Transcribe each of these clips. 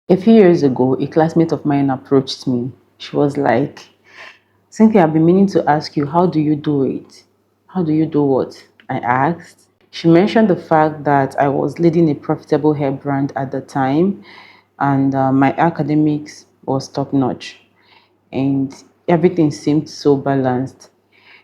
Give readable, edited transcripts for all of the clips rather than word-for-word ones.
A few years ago, a classmate of mine approached me. She was like, Cynthia, I've been meaning to ask you, how do you do it? How do you do what? I asked. She mentioned the fact that I was leading a profitable hair brand at the time, and my academics was top notch, and everything seemed so balanced.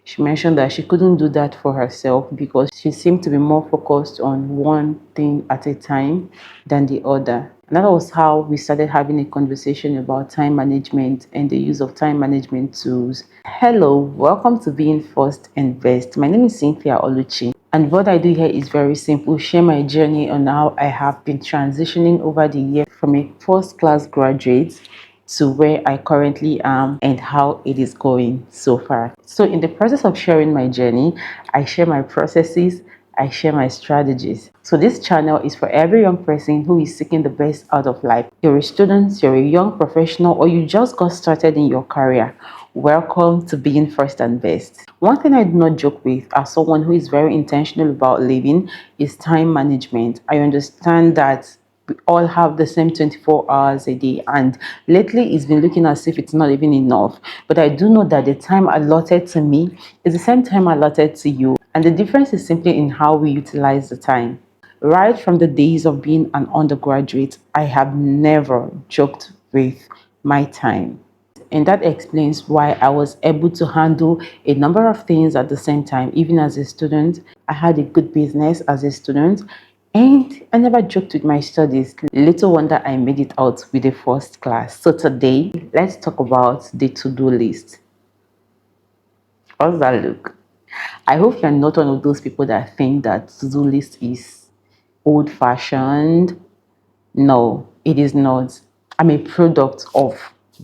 She mentioned that she couldn't do that for herself because she seemed to be more focused on one thing at a time than the other. And that was how we started having a conversation about time management and the use of time management tools. Hello, welcome to Being First and Best. My name is Cynthia Oluchi. And what I do here is very simple, share my journey on how I have been transitioning over the year from a first class graduate to where I currently am and how it is going so far. So in the process of sharing my journey, I share my processes, I share my strategies. So this channel is for every young person who is seeking the best out of life. You're a student, you're a young professional, or you just got started in your career. Welcome to Being First and Best. One thing I do not joke with as someone who is very intentional about living is time management. I understand that we all have the same 24 hours a day, and lately it's been looking as if it's not even enough. But I do know that the time allotted to me is the same time allotted to you, and the difference is simply in how we utilize the time. Right from the days of being an undergraduate, I have never joked with my time. And that explains why I was able to handle a number of things at the same time. Even as a student, I had a good business as a student, and I never joked with my studies. Little wonder I made it out with a first class. So today, let's talk about the to-do list. How's that look? I hope you're not one of those people that think that to-do list is old-fashioned. No, it is not. I'm a product of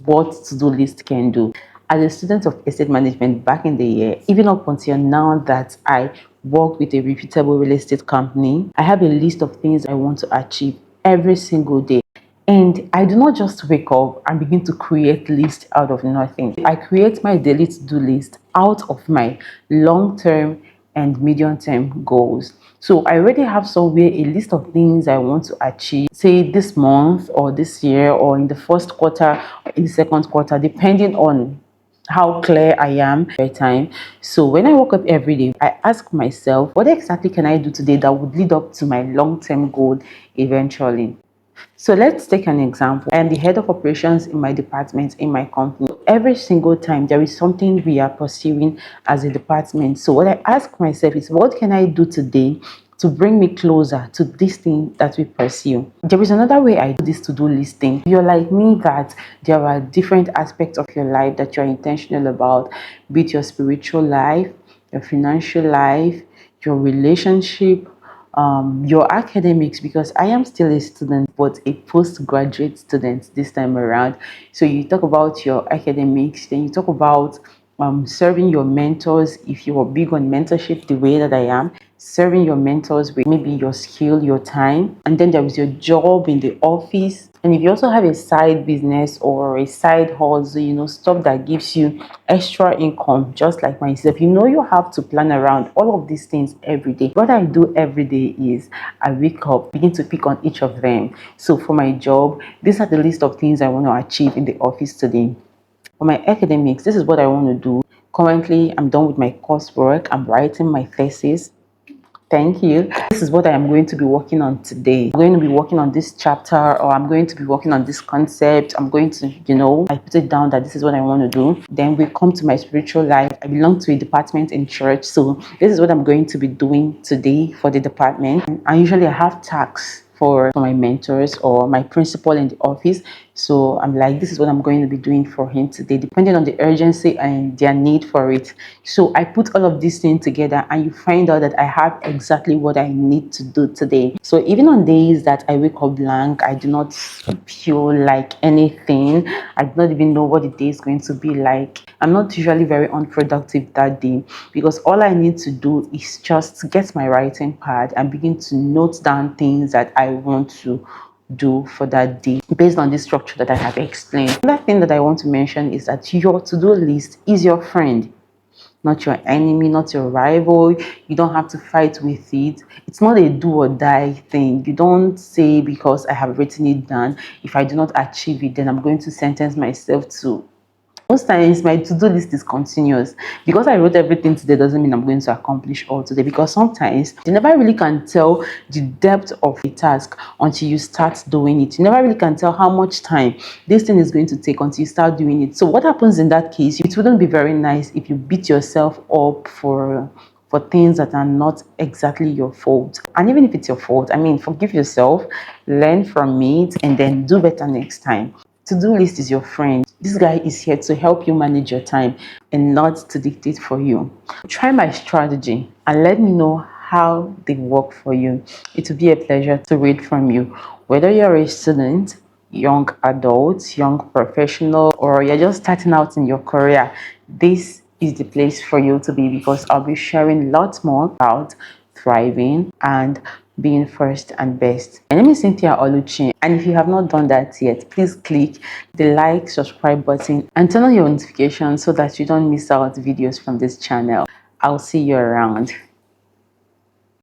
what to-do list can do. As a student of estate management back in the year, even up until now that I work with a reputable real estate company, I have a list of things I want to achieve every single day. And I do not just wake up and begin to create lists out of nothing. I create my daily to-do list out of my long-term and medium-term goals. So I already have somewhere a list of things I want to achieve, say this month or this year or in the first quarter or in the second quarter, depending on how clear I am every time. So when I wake up every day, I ask myself, what exactly can I do today that would lead up to my long-term goal eventually? So let's take an example. I am the head of operations in my department in my company. Every single time there is something we are pursuing as a department. So what I ask myself is, what can I do today to bring me closer to this thing that we pursue? There is another way I do this to-do listing. You're like me that there are different aspects of your life that you're intentional about, be it your spiritual life, your financial life, your relationship, your academics, because I am still a student but a postgraduate student this time around. So you talk about your academics, then you talk about serving your mentors if you are big on mentorship the way that I am, serving your mentors with maybe your skill, your time, and then there is your job in the office. And if you also have a side business or a side hustle, stuff that gives you extra income, just like myself, you have to plan around all of these things every day. What I do every day is I wake up, begin to pick on each of them. So for my job, these are the list of things I want to achieve in the office today. For my academics, this is what I want to do. Currently, I'm done with my coursework. I'm writing my thesis. Thank you. This is what I am going to be working on today. I'm going to be working on this chapter, or I'm going to be working on this concept. I'm going to, I put it down that this is what I want to do. Then we come to my spiritual life. I belong to a department in church. So this is what I'm going to be doing today for the department. And usually I have tasks for my mentors or my principal in the office. So I'm like, this is what I'm going to be doing for him today, depending on the urgency and their need for it. So I put all of these things together and you find out that I have exactly what I need to do today. So even on days that I wake up blank, I do not feel like anything. I do not even know what the day is going to be like. I'm not usually very unproductive that day because all I need to do is just get my writing pad and begin to note down things that I want to do for that day based on this structure that I have explained. Another thing that I want to mention is that your to-do list is your friend. not your enemy, not your rival. You don't have to fight with it. It's not a do or die thing. You don't say, because I have written it down, if I do not achieve it, then I'm going to sentence myself to. Most times my to-do list is continuous. Because I wrote everything today doesn't mean I'm going to accomplish all today, because sometimes you never really can tell the depth of a task until you start doing it. You never really can tell how much time this thing is going to take until you start doing it. So what happens in that case, it wouldn't be very nice if you beat yourself up for things that are not exactly your fault. And even if it's your fault, I mean, forgive yourself, learn from it, and then do better next time. To-do list is your friend. This guy is here to help you manage your time and not to dictate for you. Try my strategy and let me know how they work for you. It will be a pleasure to read from you. Whether you're a student, young adult, young professional, or you're just starting out in your career, this is the place for you to be, because I'll be sharing lots more about thriving and being first and best. My name is Cynthia Oluchi, and if you have not done that yet, please click the like, subscribe button and turn on your notifications so that you don't miss out videos from this channel. I'll see you around.